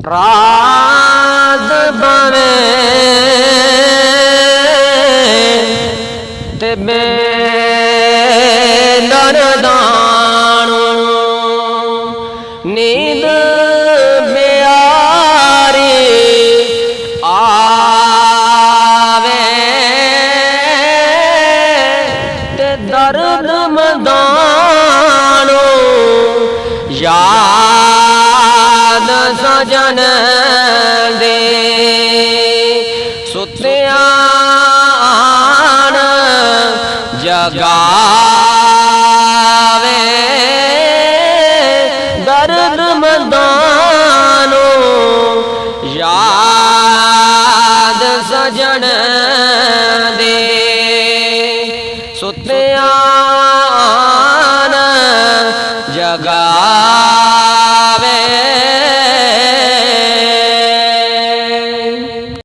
राज बने ते बेलन दाणो नींद प्यारी आवे ते दर्द मदाणो याद सजन दे सुत्यान जगा